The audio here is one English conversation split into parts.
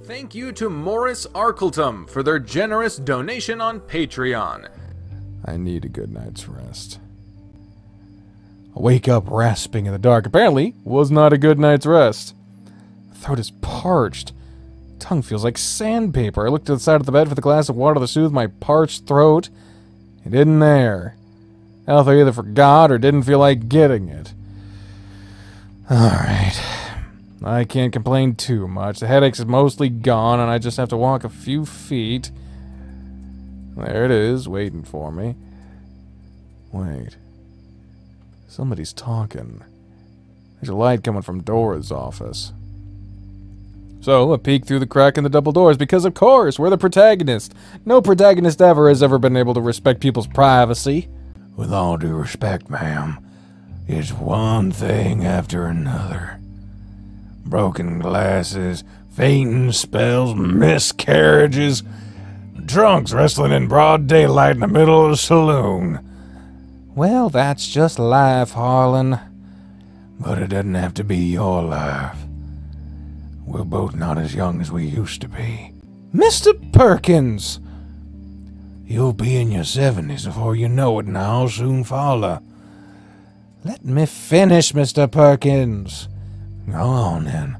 Thank you to Morris Arkletum for their generous donation on Patreon. I need a good night's rest. I wake up rasping in the dark. Apparently, was not a good night's rest. My throat is parched. Tongue feels like sandpaper. I looked to the side of the bed for the glass of water to soothe my parched throat. It isn't there. I either forgot or didn't feel like getting it. Alright. I can't complain too much. The headache is mostly gone, and I just have to walk a few feet. There it is, waiting for me. Wait. Somebody's talking. There's a light coming from Dora's office. So, I peek through the crack in the double doors because, of course, we're the protagonist. No protagonist ever has ever been able to respect people's privacy. With all due respect, ma'am, it's one thing after another. Broken glasses, fainting spells, miscarriages, drunks wrestling in broad daylight in the middle of the saloon. Well, that's just life, Harlan. But it doesn't have to be your life. We're both not as young as we used to be. Mr. Perkins! You'll be in your 70s before you know it, and I'll soon follow. Let me finish, Mr. Perkins. Go on, then.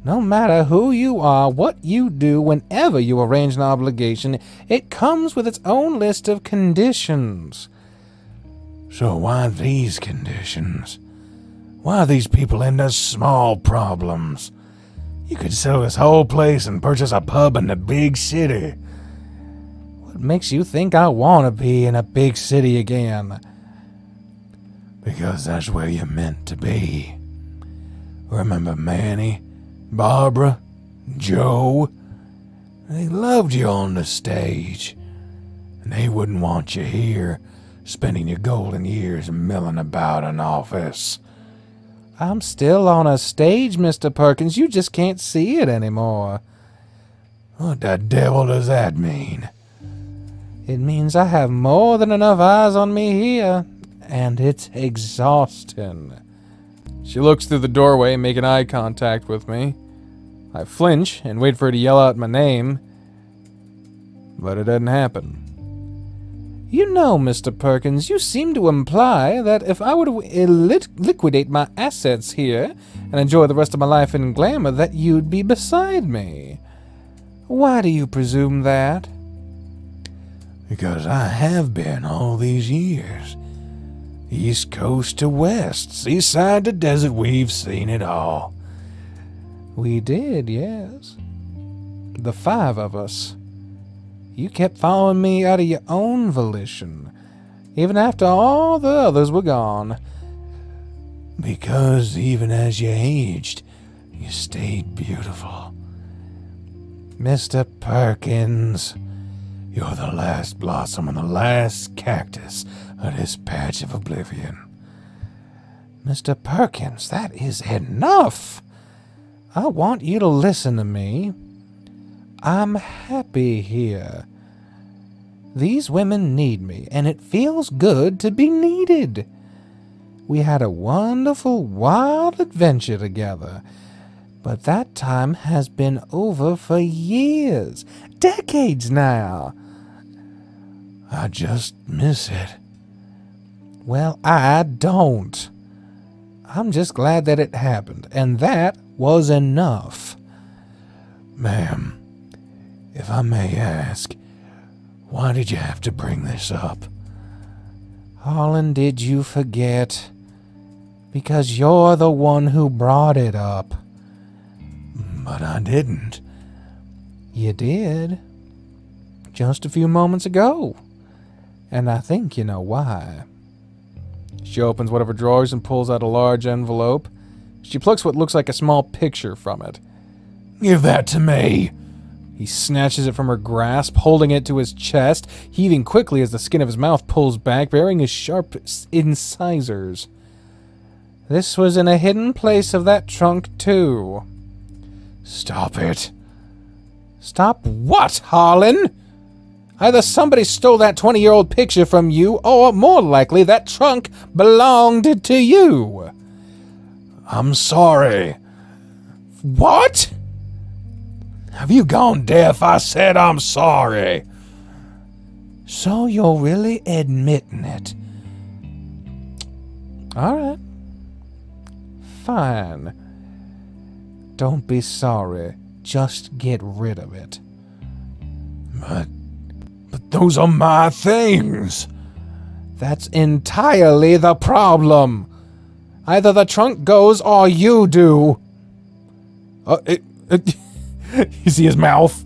No matter who you are, what you do, whenever you arrange an obligation, it comes with its own list of conditions. So why these conditions? Why are these people into small problems? You could sell this whole place and purchase a pub in the big city. What makes you think I want to be in a big city again? Because that's where you're meant to be. Remember Manny, Barbara, Joe? They loved you on the stage. And they wouldn't want you here, spending your golden years milling about an office. I'm still on a stage, Mr. Perkins. You just can't see it anymore. What the devil does that mean? It means I have more than enough eyes on me here, and it's exhausting. She looks through the doorway, making eye contact with me. I flinch and wait for her to yell out my name, but it doesn't happen. You know, Mr. Perkins, you seem to imply that if I were to liquidate my assets here and enjoy the rest of my life in glamour, that you'd be beside me. Why do you presume that? Because I have been all these years. East coast to west, seaside to desert, we've seen it all. We did, yes. The 5 of us. You kept following me out of your own volition, even after all the others were gone. Because even as you aged, you stayed beautiful. Mr. Perkins, you're the last blossom and the last cactus of this patch of oblivion. Mr. Perkins, that is enough. I want you to listen to me. I'm happy here. These women need me, and it feels good to be needed. We had a wonderful, wild adventure together, but that time has been over for years, decades now. I just miss it. Well, I don't. I'm just glad that it happened, and that was enough. Ma'am, if I may ask, why did you have to bring this up? Harlan, did you forget? Because you're the one who brought it up. But I didn't. You did. Just a few moments ago. And I think you know why. She opens one of her drawers and pulls out a large envelope. She plucks what looks like a small picture from it. Give that to me. He snatches it from her grasp, holding it to his chest, heaving quickly as the skin of his mouth pulls back, bearing his sharp incisors. This was in a hidden place of that trunk, too. Stop it. Stop what, Harlan? Either somebody stole that 20-year-old picture from you, or, more likely, that trunk belonged to you. I'm sorry. What? Have you gone deaf? I said I'm sorry. So you're really admitting it. Alright. Fine. Don't be sorry. Just get rid of it. But those are my things. That's entirely the problem. Either the trunk goes or you do. You see his mouth?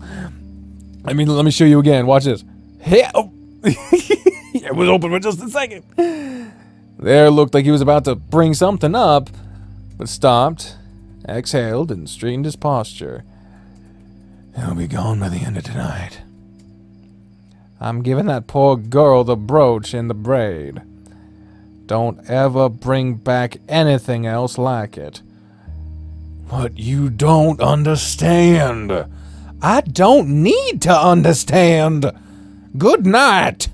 I mean, let me show you again. Watch this. Oh. It was open for just a second. There looked like he was about to bring something up, but stopped, exhaled, and straightened his posture. He'll be gone by the end of tonight. I'm giving that poor girl the brooch and the braid. Don't ever bring back anything else like it. But you don't understand. I don't need to understand. Good night.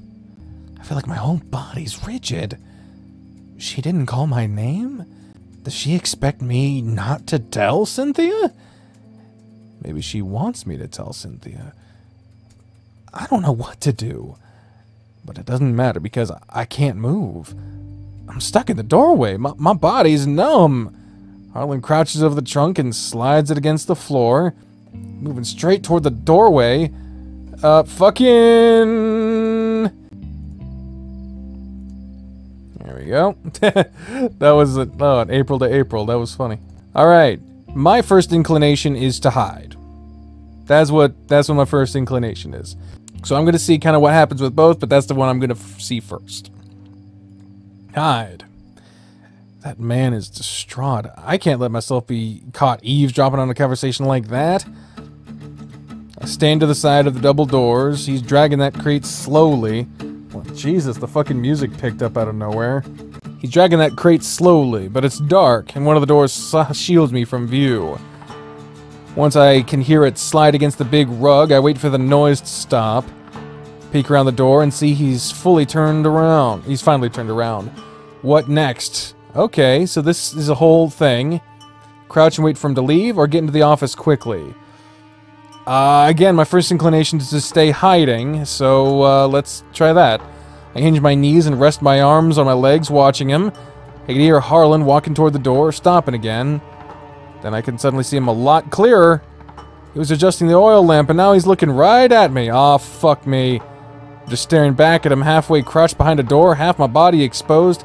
I feel like my whole body's rigid. She didn't call my name? Does she expect me not to tell Cynthia? Maybe she wants me to tell Cynthia. I don't know what to do. But it doesn't matter because I can't move. I'm stuck in the doorway. My body's numb. Harlan crouches over the trunk and slides it against the floor, moving straight toward the doorway. There we go. That was an April to April. That was funny. Alright. My first inclination is to hide. That's what my first inclination is. So I'm going to see kind of what happens with both, but that's the one I'm going to see first. Hide. That man is distraught. I can't let myself be caught eavesdropping on a conversation like that. I stand to the side of the double doors. He's dragging that crate slowly. Well, Jesus, the fucking music picked up out of nowhere. He's dragging that crate slowly, but it's dark, and one of the doors shields me from view. Once I can hear it slide against the big rug, I wait for the noise to stop, peek around the door, and see he's fully turned around. He's finally turned around. What next? Okay, so this is a whole thing. Crouch and wait for him to leave, or get into the office quickly. Again, my first inclination is to stay hiding, so let's try that. I hinge my knees and rest my arms on my legs, watching him. I can hear Harlan walking toward the door, stopping again. Then I can suddenly see him a lot clearer. He was adjusting the oil lamp, and now he's looking right at me. Aw, fuck me. I'm just staring back at him, halfway crouched behind a door, half my body exposed.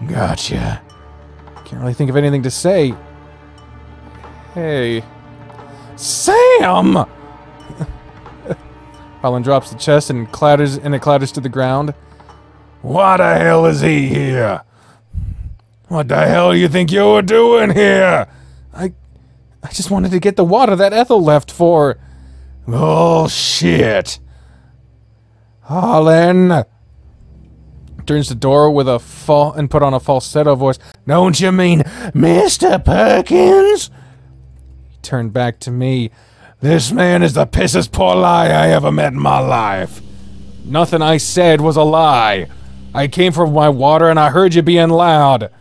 Gotcha. Can't really think of anything to say. Hey. Sam! Harlan drops the chest and it clatters to the ground. Why the hell is he here? What the hell do you think you were doing here? I just wanted to get the water that Ethel left for. Oh, shit. Harlan turns the door with a and put on a falsetto voice. Don't you mean Mr. Perkins? He turned back to me. This man is the pissest poor lie I ever met in my life. Nothing I said was a lie. I came for my water and I heard you being loud.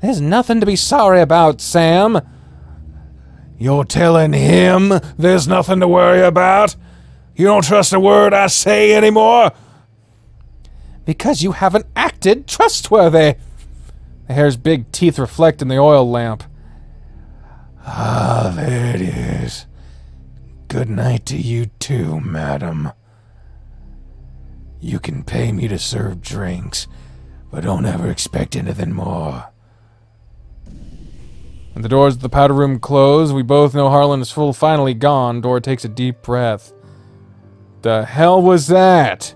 There's nothing to be sorry about, Sam. You're telling him there's nothing to worry about? You don't trust a word I say anymore? Because you haven't acted trustworthy. The hair's big teeth reflect in the oil lamp. Ah, there it is. Good night to you too, madam. You can pay me to serve drinks, but don't ever expect anything more. When the doors of the powder room close, we both know Harlan is finally gone. Dora takes a deep breath. The hell was that?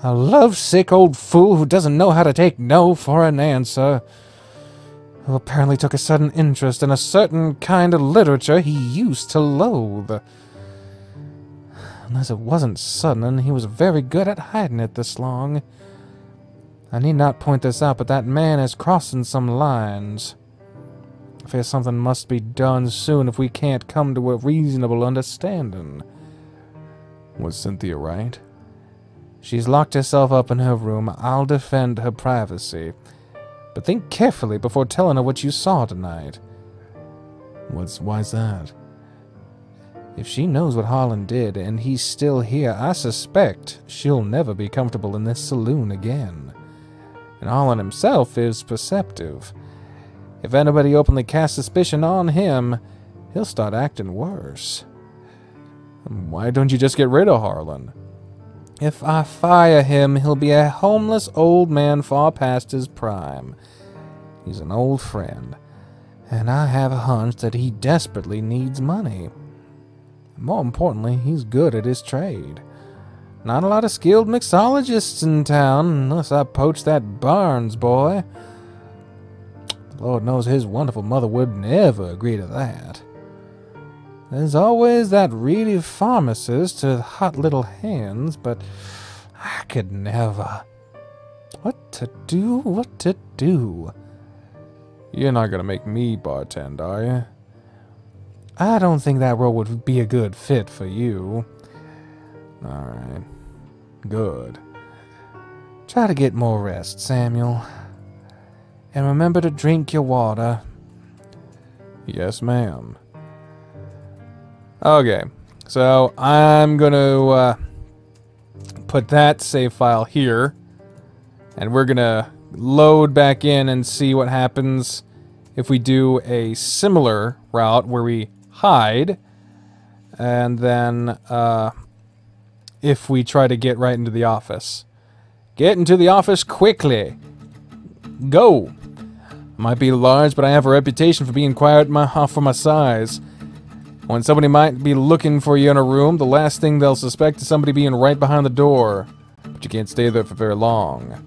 A lovesick old fool who doesn't know how to take no for an answer. Who apparently took a sudden interest in a certain kind of literature he used to loathe. Unless it wasn't sudden, and he was very good at hiding it this long. I need not point this out, but that man is crossing some lines. I fear something must be done soon if we can't come to a reasonable understanding. Was Cynthia right? She's locked herself up in her room. I'll defend her privacy. But think carefully before telling her what you saw tonight. Why's that? If she knows what Harlan did and he's still here, I suspect she'll never be comfortable in this saloon again. And Harlan himself is perceptive. If anybody openly casts suspicion on him, he'll start acting worse. Why don't you just get rid of Harlan? If I fire him, he'll be a homeless old man far past his prime. He's an old friend, and I have a hunch that he desperately needs money. More importantly, he's good at his trade. Not a lot of skilled mixologists in town, unless I poach that Barnes boy. Lord knows his wonderful mother would never agree to that. There's always that reedy pharmacist with hot little hands, but I could never. What to do? What to do? You're not gonna make me bartend, are you? I don't think that role would be a good fit for you. Alright. Good. Try to get more rest, Samuel. And remember to drink your water. Yes, ma'am. Okay, so I'm gonna put that save file here, and we're gonna load back in and see what happens if we do a similar route where we hide, and then if we try to get right into the office. Get into the office quickly. Go. Might be large, but I have a reputation for being quiet for my size. When somebody might be looking for you in a room, the last thing they'll suspect is somebody being right behind the door. But you can't stay there for very long.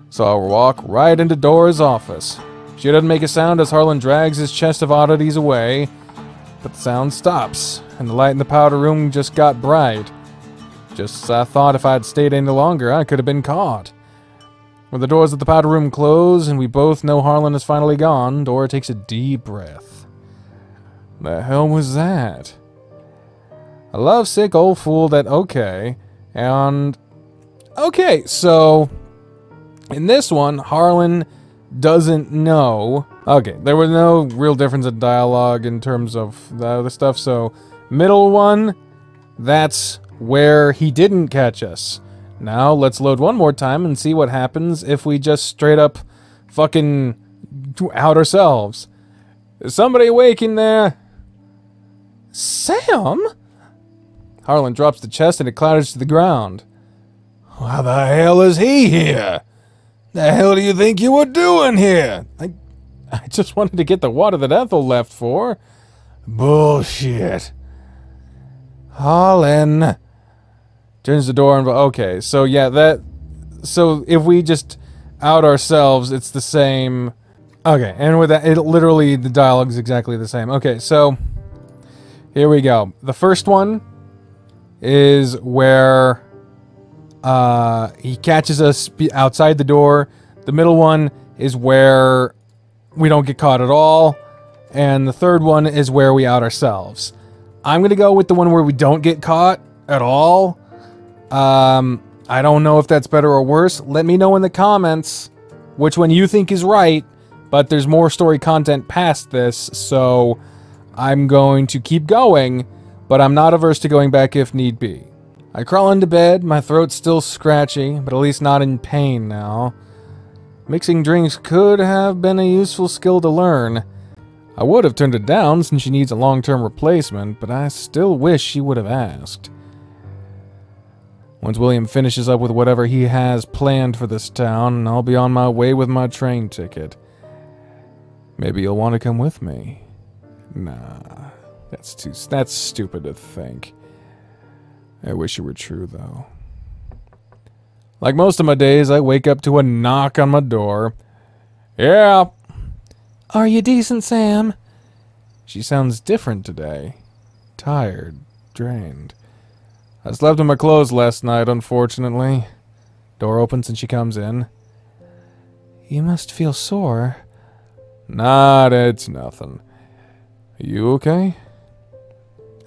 So I'll walk right into Dora's office. She doesn't make a sound as Harlan drags his chest of oddities away, but the sound stops, and the light in the powder room just got bright. Just as I thought, if I'd stayed any longer, I could have been caught. When the doors of the powder room close, and we both know Harlan is finally gone, Dora takes a deep breath. The hell was that? A lovesick old fool that, okay. And, okay, so, in this one, Harlan doesn't know. Okay, there was no real difference in dialogue in terms of the other stuff, so, middle one, that's where he didn't catch us. Now, let's load one more time and see what happens if we just straight up fucking out ourselves. Is somebody awake in there? Sam? Harlan drops the chest and it clatters to the ground. Why the hell is he here? The hell do you think you were doing here? I just wanted to get the water that Ethel left for. Bullshit. Harlan. Turns the door and... Okay, so yeah, that... So if we just out ourselves, it's the same... Okay, and with that, it literally, the dialogue is exactly the same. Okay, so... Here we go. The first one is where he catches us outside the door. The middle one is where we don't get caught at all. And the third one is where we out ourselves. I'm going to go with the one where we don't get caught at all. I don't know if that's better or worse. Let me know in the comments which one you think is right. But there's more story content past this, so... I'm going to keep going, but I'm not averse to going back if need be. I crawl into bed, my throat's still scratchy, but at least not in pain now. Mixing drinks could have been a useful skill to learn. I would have turned it down since she needs a long-term replacement, but I still wish she would have asked. Once William finishes up with whatever he has planned for this town, I'll be on my way with my train ticket. Maybe you'll want to come with me. Nah, that's stupid to think. I wish it were true, though. Like most of my days, I wake up to a knock on my door. Yeah. Are you decent, Sam? She sounds different today. Tired, drained. I slept in my clothes last night, unfortunately. Door opens and she comes in. You must feel sore. Nah, it's nothing. Are you okay?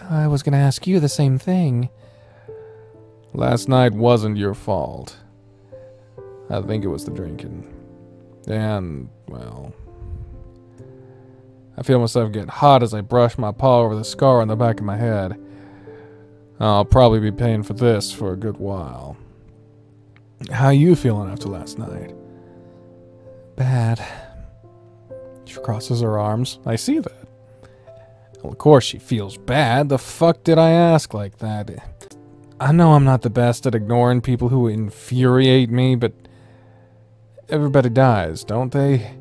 I was gonna ask you the same thing. Last night wasn't your fault. I think it was the drinking. And, well... I feel myself get hot as I brush my paw over the scar on the back of my head. I'll probably be paying for this for a good while. How you feeling after last night? Bad. She crosses her arms. I see that. Well, of course she feels bad. The fuck did I ask like that? I know I'm not the best at ignoring people who infuriate me, but everybody dies, don't they?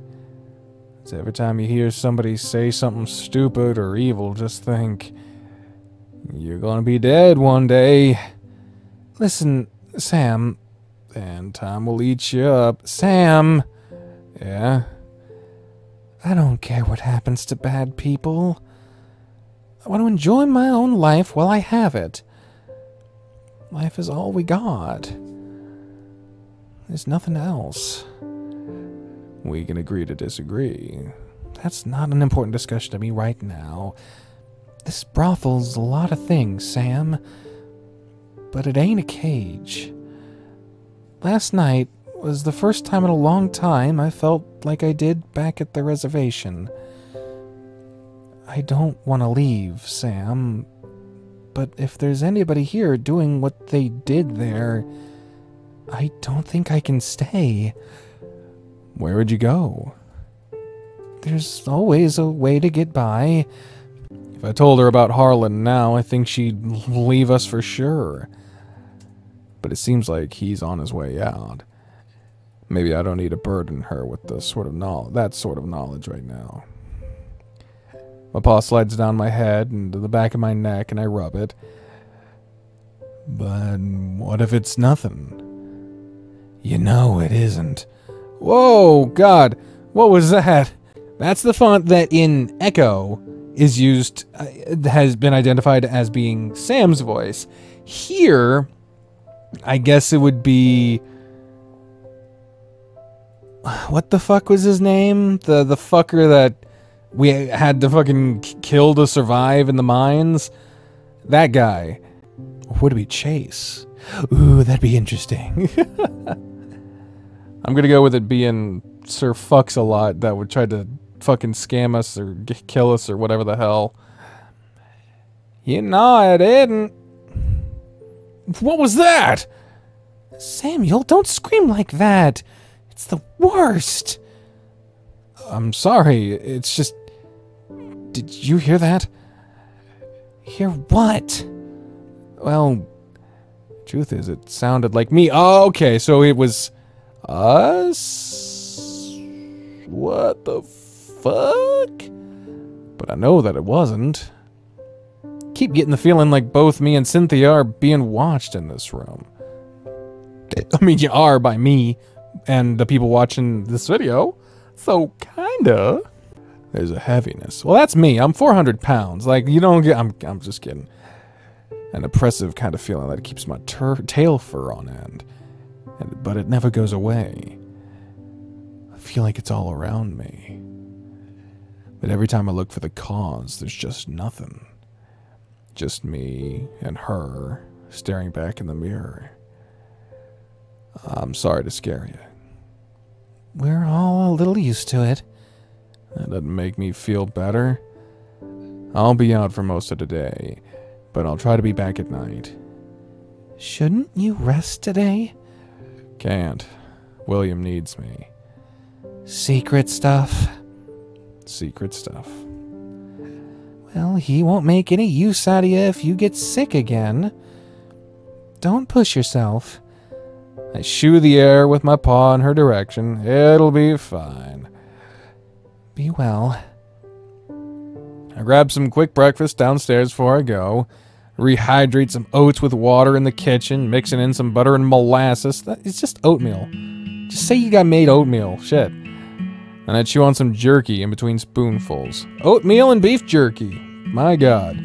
So every time you hear somebody say something stupid or evil, just think, you're gonna be dead one day. Listen, Sam, and time will eat you up. Sam! Yeah? I don't care what happens to bad people. I want to enjoy my own life while I have it. Life is all we got. There's nothing else. We can agree to disagree. That's not an important discussion to me right now. This brothel's a lot of things, Sam. But it ain't a cage. Last night was the first time in a long time I felt like I did back at the reservation. I don't want to leave, Sam. But if there's anybody here doing what they did there, I don't think I can stay. Where would you go? There's always a way to get by. If I told her about Harlan now, I think she'd leave us for sure. But it seems like he's on his way out. Maybe I don't need to burden her with that sort of knowledge right now. My paw slides down my head and to the back of my neck, and I rub it. But what if it's nothing? You know it isn't. Whoa, God, what was that? That's the font that in Echo is used, has been identified as being Sam's voice. Here, I guess it would be... What the fuck was his name? The fucker that we had to fucking kill to survive in the mines? That guy. Or would it be Chase? Ooh, that'd be interesting. I'm gonna go with it being Sir Fucks-a-Lot that would try to fucking scam us or kill us or whatever the hell. You know I didn't. What was that? Samuel, don't scream like that. It's the worst. I'm sorry, it's just... Did you hear that? Hear what? Well, truth is, it sounded like me. Oh, okay, so it was... us? What the fuck? But I know that it wasn't. Keep getting the feeling like both me and Cynthia are being watched in this room. I mean, you are by me and the people watching this video, so kinda. There's a heaviness. Well, that's me. I'm 400 pounds. Like, you don't get... I'm just kidding. An oppressive kind of feeling that keeps my tail fur on end. But it never goes away. I feel like it's all around me. But every time I look for the cause, there's just nothing. Just me and her staring back in the mirror. I'm sorry to scare you. We're all a little used to it. That doesn't make me feel better. I'll be out for most of the day, but I'll try to be back at night. Shouldn't you rest today? Can't. William needs me. Secret stuff? Secret stuff. Well, he won't make any use out of you if you get sick again. Don't push yourself. I shoo the air with my paw in her direction. It'll be fine. Be well. I grab some quick breakfast downstairs before I go. Rehydrate some oats with water in the kitchen, mixing in some butter and molasses. It's just oatmeal. Just say you got made oatmeal. Shit. And I chew on some jerky in between spoonfuls. Oatmeal and beef jerky. My God.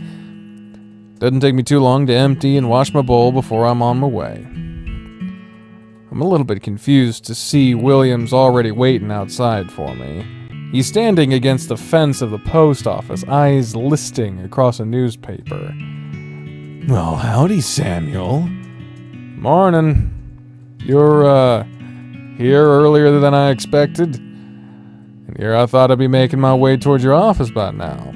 Doesn't take me too long to empty and wash my bowl before I'm on my way. I'm a little bit confused to see Williams already waiting outside for me. He's standing against the fence of the post office, eyes listing across a newspaper. Well, howdy, Samuel. Morning. You're, here earlier than I expected? And Here I thought I'd be making my way towards your office by now.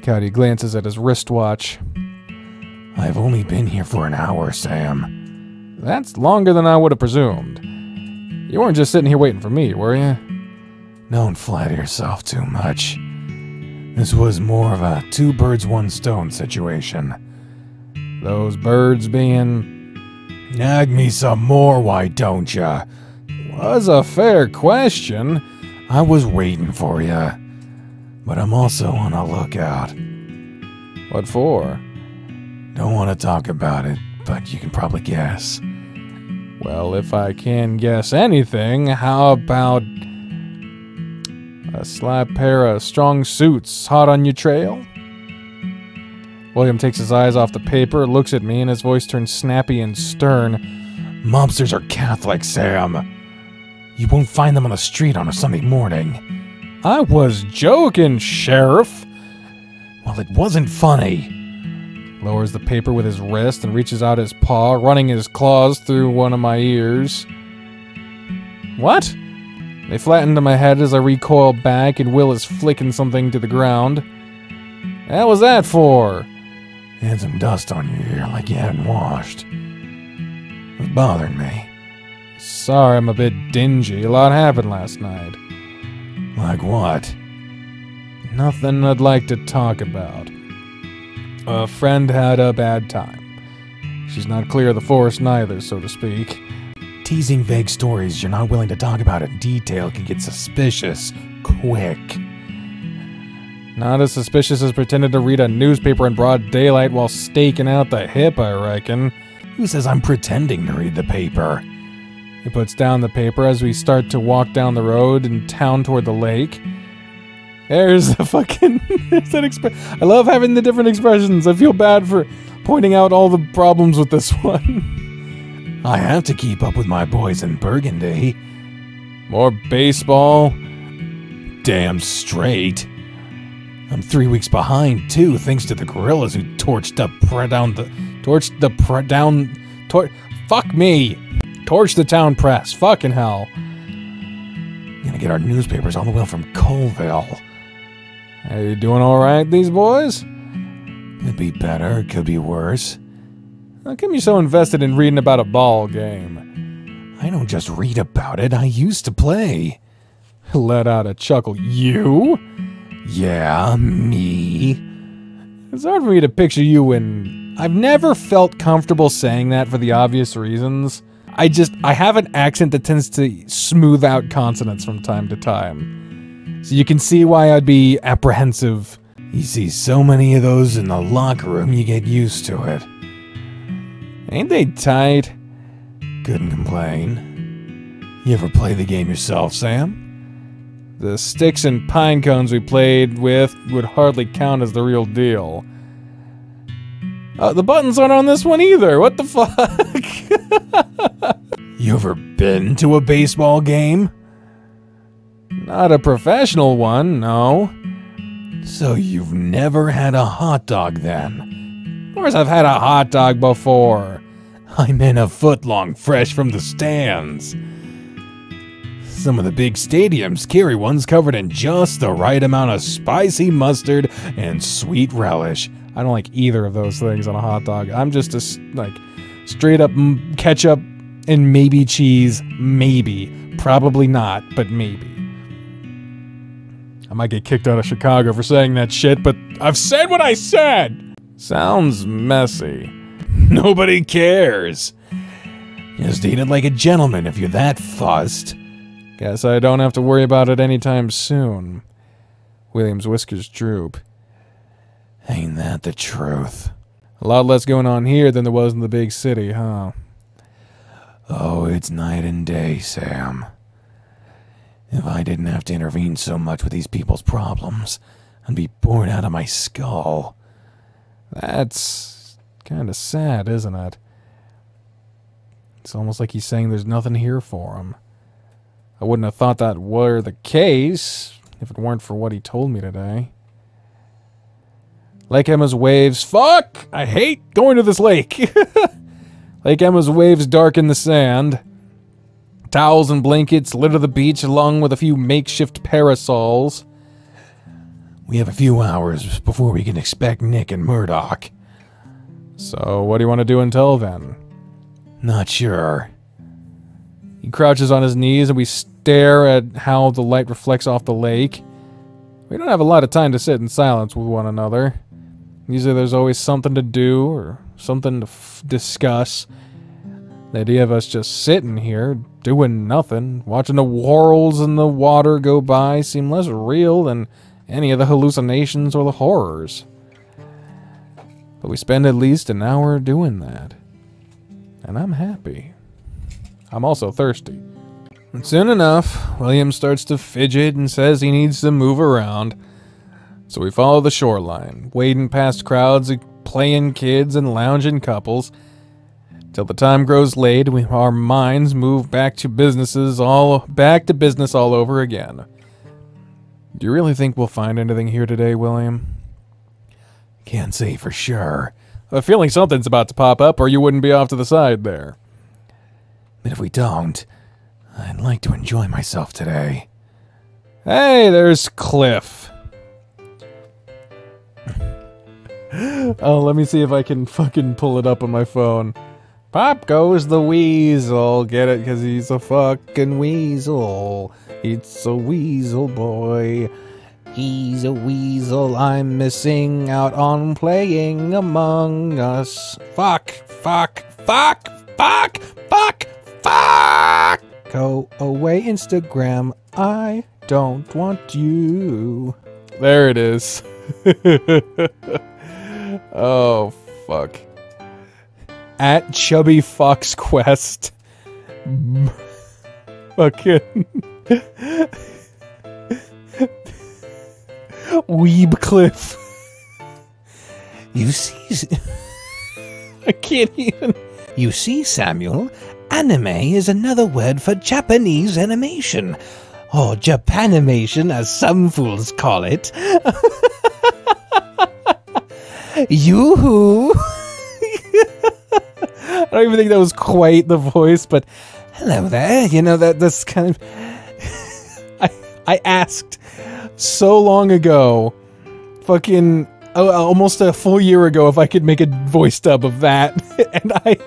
Cody glances at his wristwatch. I've only been here for an hour, Sam. That's longer than I would have presumed. You weren't just sitting here waiting for me, were you? Don't flatter yourself too much. This was more of a two birds, one stone situation. Those birds being... Nag me some more, why don't ya? Was a fair question. I was waiting for ya. But I'm also on a lookout. What for? Don't want to talk about it, but you can probably guess. Well, if I can guess anything, how about a slap pair of strong suits hot on your trail? William takes his eyes off the paper, looks at me, and his voice turns snappy and stern. Mobsters are Catholic, Sam. You won't find them on the street on a Sunday morning. I was joking, Sheriff. Well, it wasn't funny. Lowers the paper with his wrist and reaches out his paw, running his claws through one of my ears. What? They flatten to my head as I recoil back and Will is flicking something to the ground. What was that for? You had some dust on your ear like you hadn't washed. It was bothering me. Sorry, I'm a bit dingy. A lot happened last night. Like what? Nothing I'd like to talk about. A friend had a bad time. She's not clear of the forest neither, so to speak. Teasing vague stories you're not willing to talk about in detail can get suspicious quick. Not as suspicious as pretending to read a newspaper in broad daylight while staking out the hip, I reckon. Who says I'm pretending to read the paper? He puts down the paper as we start to walk down the road in town toward the lake. There's the fucking... I love having the different expressions. I feel bad for pointing out all the problems with this one. I have to keep up with my boys in Burgundy. More baseball? Damn straight. I'm 3 weeks behind, too, thanks to the guerrillas who torched the town press. Fucking hell. Gonna get our newspapers all the way from Colville. Are you doing alright, these boys? Could be better, could be worse. How come you're so invested in reading about a ball game? I don't just read about it, I used to play. Let out a chuckle. You? Yeah, me. It's hard for me to picture you in... I've never felt comfortable saying that for the obvious reasons. I have an accent that tends to smooth out consonants from time to time. So you can see why I'd be apprehensive. You see so many of those in the locker room, you get used to it. Ain't they tight? Couldn't complain. You ever play the game yourself, Sam? The sticks and pine cones we played with would hardly count as the real deal. The buttons aren't on this one either. What the fuck? You ever been to a baseball game? Not a professional one, no. So you've never had a hot dog then? Of course I've had a hot dog before. I meant a foot long fresh from the stands. Some of the big stadiums carry ones covered in just the right amount of spicy mustard and sweet relish. I don't like either of those things on a hot dog. I'm just straight up ketchup and maybe cheese, maybe. Probably not, but maybe. I might get kicked out of Chicago for saying that shit, but I've said what I said! Sounds messy. Nobody cares. Just eat it like a gentleman if you're that fussed. Guess I don't have to worry about it anytime soon. William's whiskers droop. Ain't that the truth? A lot less going on here than there was in the big city, huh? Oh, it's night and day, Sam. If I didn't have to intervene so much with these people's problems, I'd be bored out of my skull. That's kind of sad, isn't it? It's almost like he's saying there's nothing here for him. I wouldn't have thought that were the case if it weren't for what he told me today. Lake Emma's waves... Fuck! I hate going to this lake! Lake Emma's waves darken the sand. Towels and blankets litter the beach along with a few makeshift parasols. We have a few hours before we can expect Nick and Murdoch. So, what do you want to do until then? Not sure. He crouches on his knees and we stare at how the light reflects off the lake. We don't have a lot of time to sit in silence with one another. Usually there's always something to do or something to discuss. The idea of us just sitting here, doing nothing, watching the whorls in the water go by seem less real than any of the hallucinations or the horrors. But we spend at least an hour doing that. And I'm happy. I'm also thirsty. And soon enough, William starts to fidget and says he needs to move around. So we follow the shoreline, wading past crowds of playing kids and lounging couples. Till the time grows late, our minds move back to business all over again. Do you really think we'll find anything here today, William? Can't say for sure. I have a feeling something's about to pop up, or you wouldn't be off to the side there. But if we don't, I'd like to enjoy myself today. Hey, there's Cliff. Oh, let me see if I can fucking pull it up on my phone. Pop goes the weasel. Get it? Because he's a fucking weasel. It's a weasel boy. He's a weasel. I'm missing out on playing Among Us. Fuck. Go away, Instagram. I don't want you. There it is. Oh, fuck. At Chubby Fox Quest. Fucking Weeb Cliff. You see... I can't even... You see, Samuel, anime is another word for Japanese animation. Or Japanimation, as some fools call it. Yoo-hoo! I don't even think that was quite the voice, but hello there. you know, that's kind of... I asked so long ago, fucking almost a full year ago, if I could make a voice dub of that, and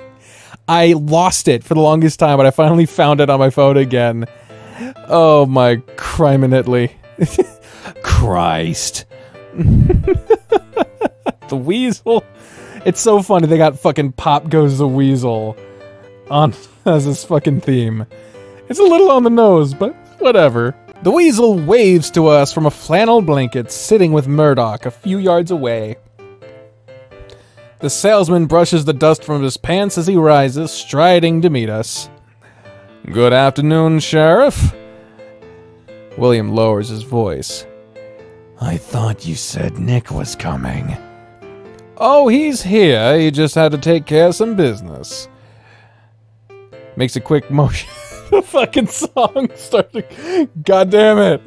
I lost it for the longest time, but I finally found it on my phone again. Oh my criminally. Christ. The weasel. It's so funny they got fucking Pop Goes the Weasel on as this fucking theme. It's a little on the nose, but whatever. The weasel waves to us from a flannel blanket sitting with Murdoch a few yards away. The salesman brushes the dust from his pants as he rises, striding to meet us. Good afternoon, Sheriff. William lowers his voice. I thought you said Nick was coming. Oh, he's here. He just had to take care of some business. Makes a quick motion. The fucking song started. God damn it.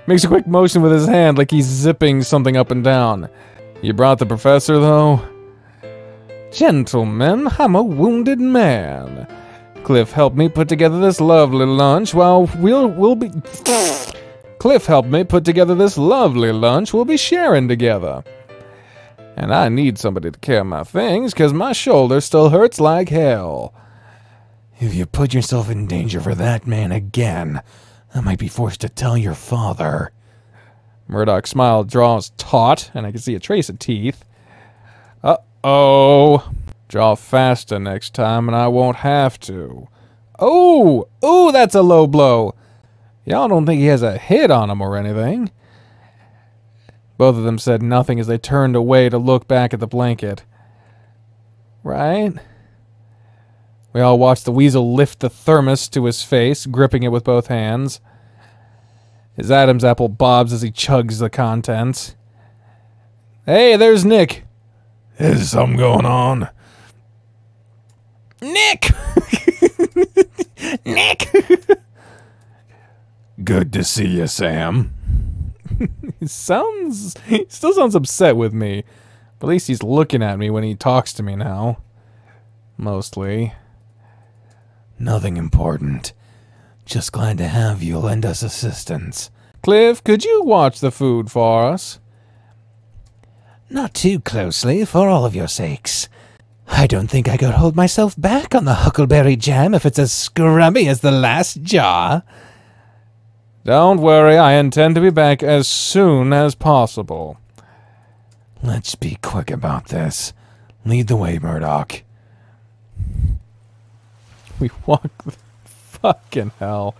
Makes a quick motion with his hand like he's zipping something up and down. You brought the professor, though? Gentlemen, I'm a wounded man. Cliff helped me put together this lovely lunch while we'll be... Cliff helped me put together this lovely lunch we'll be sharing together. And I need somebody to carry my things, because my shoulder still hurts like hell. If you put yourself in danger for that man again, I might be forced to tell your father. Murdoch's smile draws taut, and I can see a trace of teeth. Uh-oh. Draw faster next time, and I won't have to. Oh! Ooh, that's a low blow. Y'all don't think he has a hit on him or anything. Both of them said nothing as they turned away to look back at the blanket. Right? We all watched the weasel lift the thermos to his face, gripping it with both hands. His Adam's apple bobs as he chugs the contents. Hey, there's Nick. Is something going on? Nick! Nick! Good to see you, Sam. He still sounds upset with me. But at least he's looking at me when he talks to me now. Mostly. Nothing important. Just glad to have you lend us assistance. Cliff, could you watch the food for us? Not too closely, for all of your sakes. I don't think I could hold myself back on the huckleberry jam if it's as scrummy as the last jar. Don't worry, I intend to be back as soon as possible. Let's be quick about this. Lead the way, Murdoch. We walked... Fucking hell.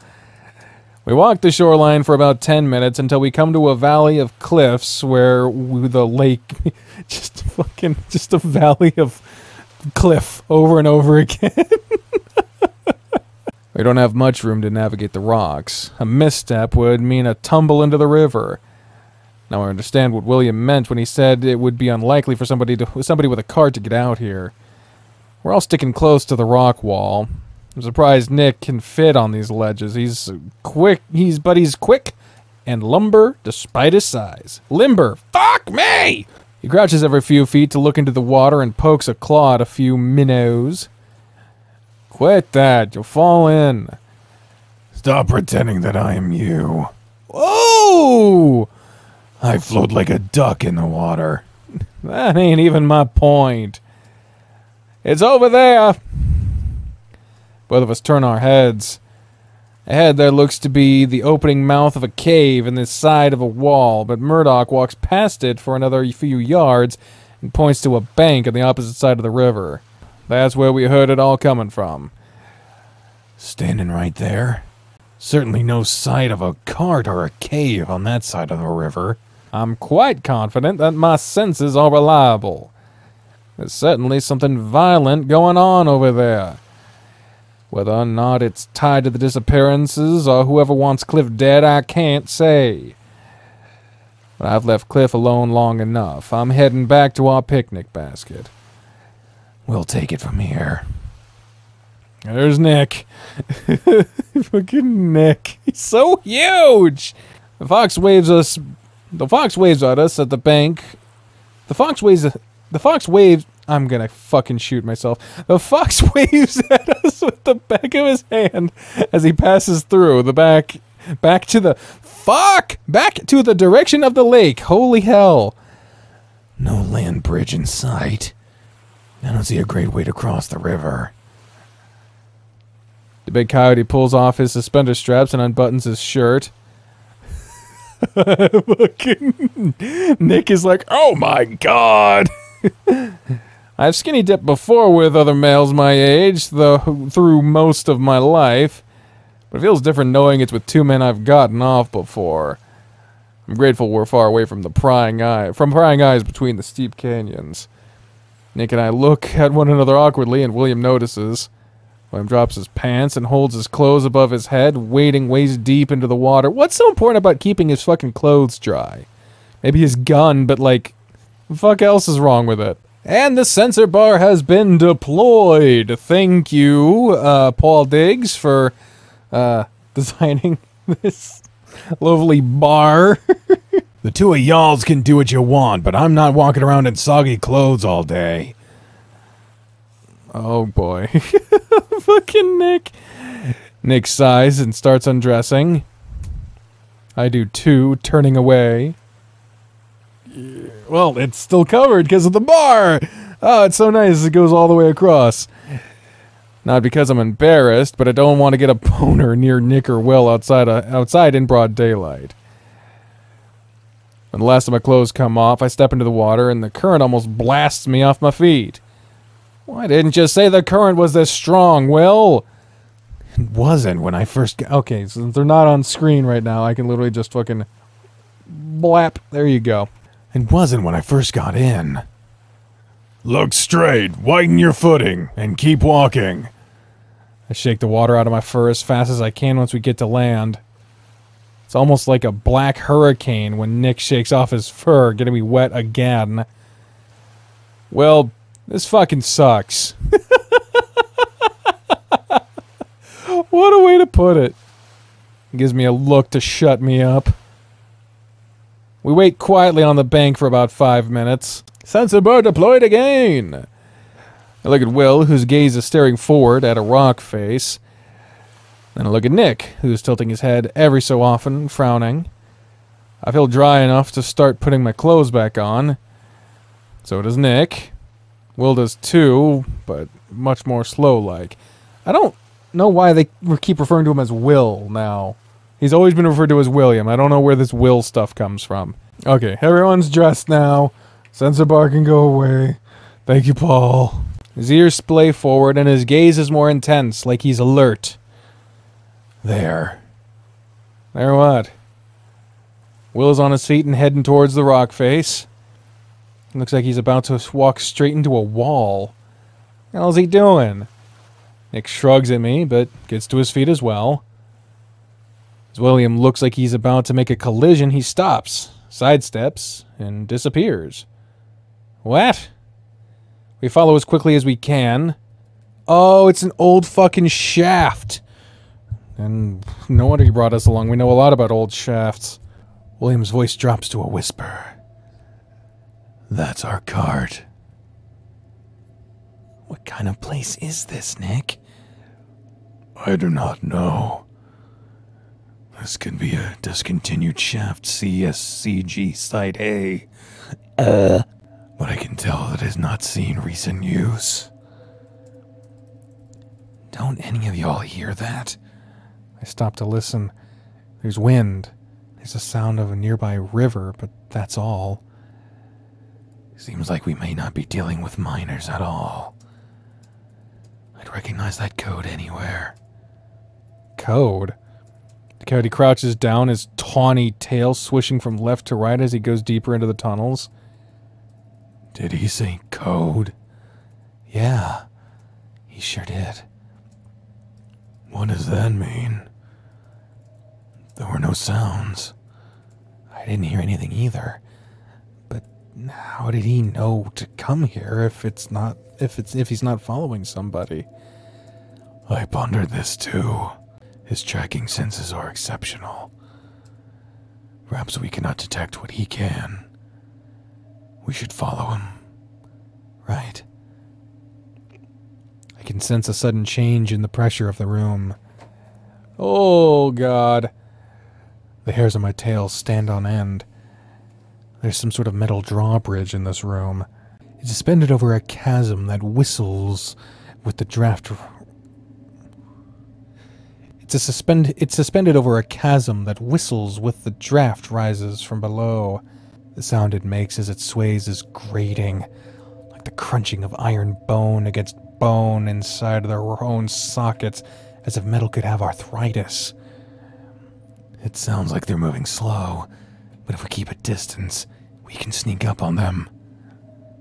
We walked the shoreline for about 10 minutes until we come to a valley of cliffs where the lake... just a valley of cliff over and over again. We don't have much room to navigate the rocks. A misstep would mean a tumble into the river. Now I understand what William meant when he said it would be unlikely for somebody with a cart to get out here. We're all sticking close to the rock wall. I'm surprised Nick can fit on these ledges. He's quick and lumber despite his size. Limber! Fuck me! He crouches every few feet to look into the water and pokes a claw at a few minnows. Quit that, you'll fall in. Stop pretending that I am you. Whoa! I float like a duck in the water. That ain't even my point. It's over there. Both of us turn our heads. Ahead there looks to be the opening mouth of a cave in the side of a wall, but Murdoch walks past it for another few yards and points to a bank on the opposite side of the river. That's where we heard it all coming from. Standing right there. Certainly no sight of a cart or a cave on that side of the river. I'm quite confident that my senses are reliable. There's certainly something violent going on over there. Whether or not it's tied to the disappearances or whoever wants Cliff dead, I can't say. But I've left Cliff alone long enough. I'm heading back to our picnic basket. We'll take it from here. There's Nick. Fucking Nick. He's so huge! The fox waves at us at the bank. The fox waves... I'm gonna fucking shoot myself. The fox waves at us with the back of his hand as he passes through the back to the direction of the lake. Holy hell. No land bridge in sight. I don't see a great way to cross the river. The big coyote pulls off his suspender straps and unbuttons his shirt. Fucking Nick is like, oh my god! I've skinny dipped before with other males my age, through most of my life, but it feels different knowing it's with two men I've gotten off before. I'm grateful we're far away from prying eyes between the steep canyons. Nick and I look at one another awkwardly, and William notices. William drops his pants and holds his clothes above his head, wading waist deep into the water. What's so important about keeping his fucking clothes dry? Maybe his gun, but like, what the fuck else is wrong with it? And the sensor bar has been deployed. Thank you, Paul Diggs, for designing this lovely bar. The two of y'alls can do what you want, but I'm not walking around in soggy clothes all day. Oh boy. Fucking Nick. Nick sighs and starts undressing. I do too, turning away. Well, it's still covered because of the bar! Oh, it's so nice, it goes all the way across. Not because I'm embarrassed, but I don't want to get a boner near Nick or Will outside in broad daylight. When the last of my clothes come off, I step into the water and the current almost blasts me off my feet. Why didn't you say the current was this strong, Will? It wasn't when I first got... Okay, so they're not on screen right now. I can literally just fucking... blap. There you go. It wasn't when I first got in. Look straight, widen your footing, and keep walking. I shake the water out of my fur as fast as I can once we get to land. It's almost like a black hurricane when Nick shakes off his fur, getting me wet again. Well, this fucking sucks. What a way to put it. It gives me a look to shut me up. We wait quietly on the bank for about 5 minutes. Sensor bar deployed again! I look at Will, whose gaze is staring forward at a rock face. Then I look at Nick, who's tilting his head every so often, frowning. I feel dry enough to start putting my clothes back on. So does Nick. Will does too, but much more slow-like. I don't know why they keep referring to him as Will now. He's always been referred to as William. I don't know where this Will stuff comes from. Okay, everyone's dressed now. Censor bar can go away. Thank you, Paul. His ears splay forward, and his gaze is more intense, like he's alert. There. There what? Will is on his feet and heading towards the rock face. Looks like he's about to walk straight into a wall. What the hell's he doing? Nick shrugs at me, but gets to his feet as well. As William looks like he's about to make a collision, he stops, sidesteps, and disappears. What? We follow as quickly as we can. Oh, it's an old fucking shaft. And no wonder he brought us along. We know a lot about old shafts. William's voice drops to a whisper. That's our cart. What kind of place is this, Nick? I do not know. This could be a discontinued shaft CSCG Site A. But I can tell that it has not seen recent use. Don't any of y'all hear that? I stop to listen. There's wind. There's a sound of a nearby river, but that's all. Seems like we may not be dealing with minors at all. I'd recognize that code anywhere. Code? The coyote crouches down, his tawny tail swishing from left to right as he goes deeper into the tunnels. Did he say code? Yeah, he sure did. What does that mean? There were no sounds. I didn't hear anything either. But how did he know to come here if he's not following somebody? I pondered this too. His tracking senses are exceptional. Perhaps we cannot detect what he can. We should follow him. Right. I can sense a sudden change in the pressure of the room. Oh, God. The hairs on my tail stand on end. There's some sort of metal drawbridge in this room. It's suspended over a chasm that whistles with the draft. It's suspended over a chasm that whistles with the draft rises from below. The sound it makes as it sways is grating, like the crunching of iron bone against bone inside their own sockets, as if metal could have arthritis. It sounds like they're moving slow, but if we keep a distance, we can sneak up on them.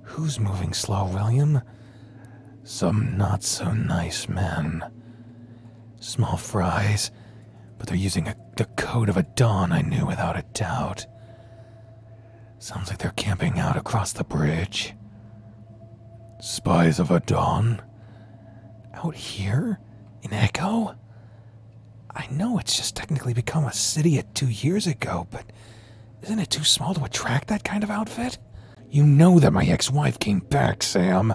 Who's moving slow, William? Some not-so-nice men. Small fries, but they're using the code of a dawn I knew without a doubt. Sounds like they're camping out across the bridge. Spies of a dawn? Out here? In Echo? I know it's just technically become a city 2 years ago, but isn't it too small to attract that kind of outfit? You know that my ex-wife came back, Sam.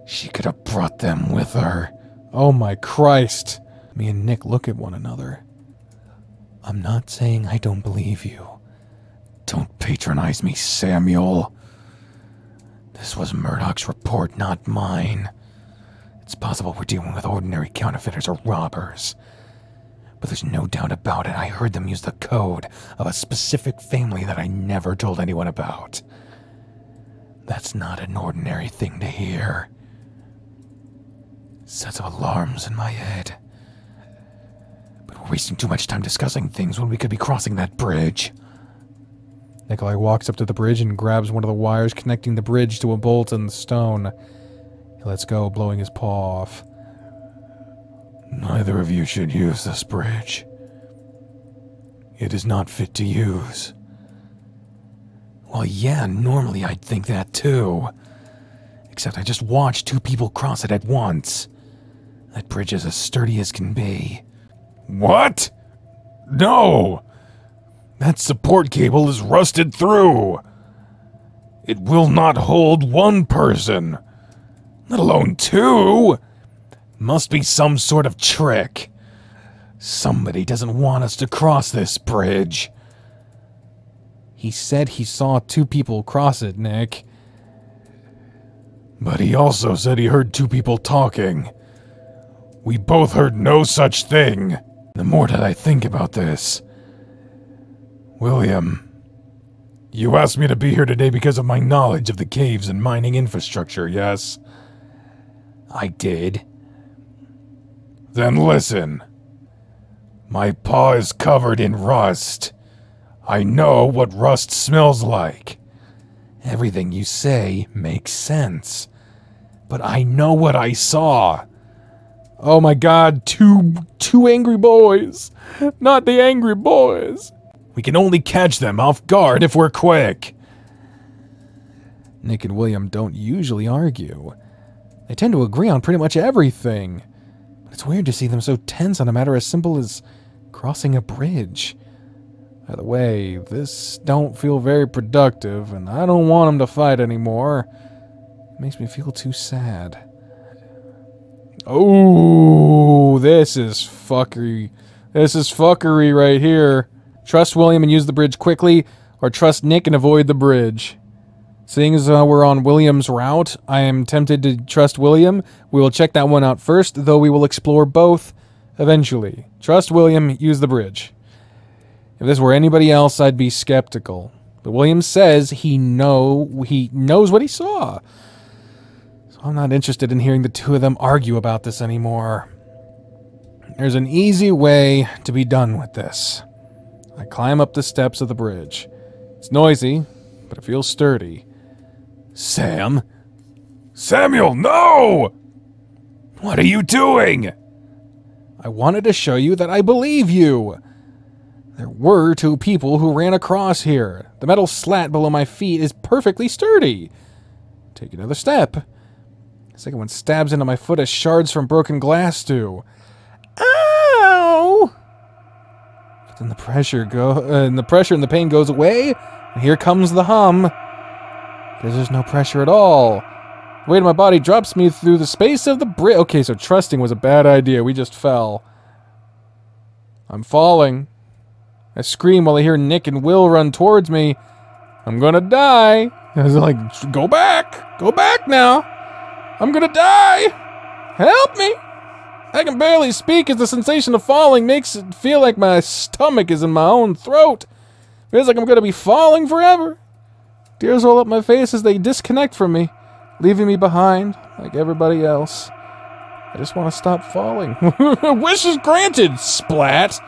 She could have brought them with her. Oh my Christ. Me and Nick look at one another. I'm not saying I don't believe you. Don't patronize me, Samuel. This was Murdoch's report, not mine. It's possible we're dealing with ordinary counterfeiters or robbers. But there's no doubt about it, I heard them use the code of a specific family that I never told anyone about. That's not an ordinary thing to hear. Sets of alarms in my head. But we're wasting too much time discussing things when we could be crossing that bridge. Nikolai walks up to the bridge and grabs one of the wires connecting the bridge to a bolt in the stone. He lets go, blowing his paw off. Neither of you should use this bridge. It is not fit to use. Well, yeah, normally I'd think that too. Except I just watched 2 people cross it at once. That bridge is as sturdy as can be. What? No! That support cable is rusted through. It will not hold 1 person. Let alone 2. Must be some sort of trick. Somebody doesn't want us to cross this bridge. He said he saw 2 people cross it, Nick. But he also said he heard 2 people talking. We both heard no such thing. The more that I think about this... William, you asked me to be here today because of my knowledge of the caves and mining infrastructure, yes? I did. Then listen. My paw is covered in rust. I know what rust smells like. Everything you say makes sense. But I know what I saw. Oh my god, two angry boys. Not the angry boys. We can only catch them off guard if we're quick. Nick and William don't usually argue. They tend to agree on pretty much everything. But it's weird to see them so tense on a matter as simple as crossing a bridge. By the way, this don't feel very productive, and I don't want them to fight anymore. It makes me feel too sad. Oh, this is fuckery. This is fuckery right here. Trust William and use the bridge quickly, or trust Nick and avoid the bridge. Seeing as we're on William's route, I am tempted to trust William. We will check that one out first, though we will explore both eventually. Trust William, use the bridge. If this were anybody else, I'd be skeptical. But William says he knows what he saw. So I'm not interested in hearing the 2 of them argue about this anymore. There's an easy way to be done with this. I climb up the steps of the bridge. It's noisy, but it feels sturdy. Sam? Samuel, no! What are you doing? I wanted to show you that I believe you. There were 2 people who ran across here. The metal slat below my feet is perfectly sturdy. Take another step. The second one stabs into my foot as shards from broken glass do. Ow! But then the pressure and the pain goes away, and here comes the hum. Because there's no pressure at all. The weight of my body drops me through the space of the bridge. Okay, so trusting was a bad idea. We just fell. I'm falling. I scream while I hear Nick and Will run towards me. I'm gonna die. I was like, go back. Go back now. I'm gonna die. Help me. I can barely speak as the sensation of falling makes it feel like my stomach is in my own throat. Feels like I'm gonna be falling forever. Tears roll up my face as they disconnect from me, leaving me behind like everybody else. I just want to stop falling. Wish is granted, splat!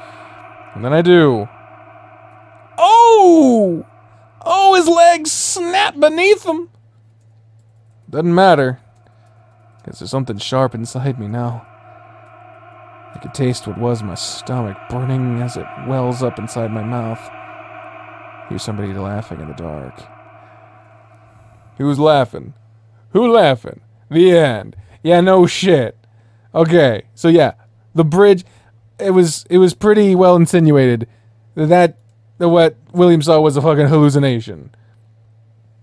And then I do. Oh! Oh, his legs snap beneath him! Doesn't matter, because there's something sharp inside me now. I could taste what was my stomach burning as it wells up inside my mouth. Hear somebody laughing in the dark. Who's laughing? Who laughing? The end. Yeah, no shit. Okay, so yeah, the bridge, it was pretty well insinuated that what William saw was a fucking hallucination.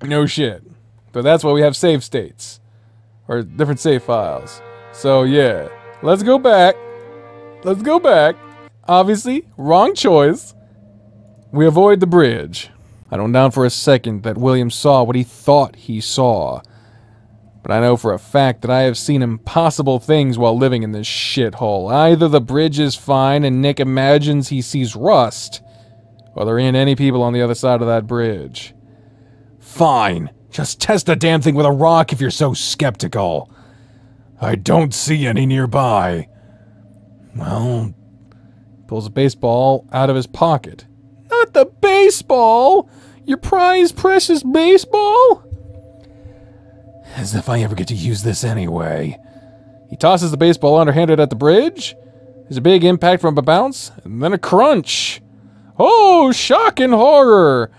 No shit. But that's why we have save states. Or different save files. So yeah, let's go back. Let's go back. Obviously, wrong choice. We avoid the bridge. I don't doubt for a second that William saw what he thought he saw. But I know for a fact that I have seen impossible things while living in this shithole. Either the bridge is fine and Nick imagines he sees rust, or there ain't any people on the other side of that bridge. Fine. Just test the damn thing with a rock if you're so skeptical. I don't see any nearby. Well... Pulls a baseball out of his pocket. Not the baseball! Your prized precious baseball? As if I ever get to use this anyway. He tosses the baseball underhanded at the bridge. There's a big impact from a bounce, and then a crunch. Oh, shock and horror!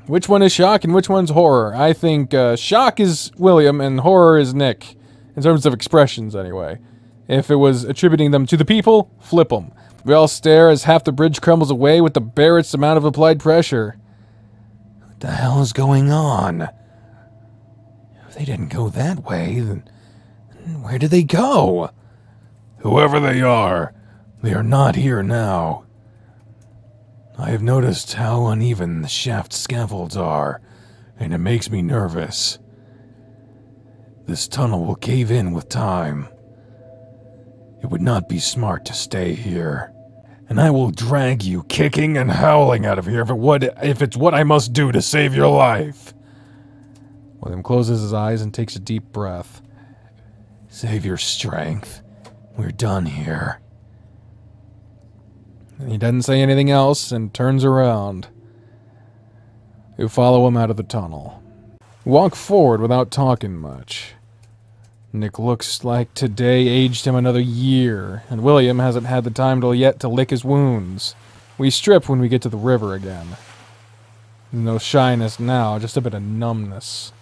Which one is shock and which one's horror? I think shock is William and horror is Nick. In terms of expressions, anyway. If it was attributing them to the people, flip them. We all stare as half the bridge crumbles away with the barest amount of applied pressure. What the hell is going on? If they didn't go that way, then where did they go? Whoever they are, They are not here now. I have noticed how uneven the shaft scaffolds are, and it makes me nervous. This tunnel will cave in with time. It would not be smart to stay here. And I will drag you kicking and howling out of here if it's what I must do to save your life. William closes his eyes and takes a deep breath. Save your strength. We're done here. And he doesn't say anything else and turns around. We follow him out of the tunnel. We walk forward without talking much. Nick looks like today aged him another year, and William hasn't had the time yet to lick his wounds. We strip when we get to the river again. No shyness now, just a bit of numbness.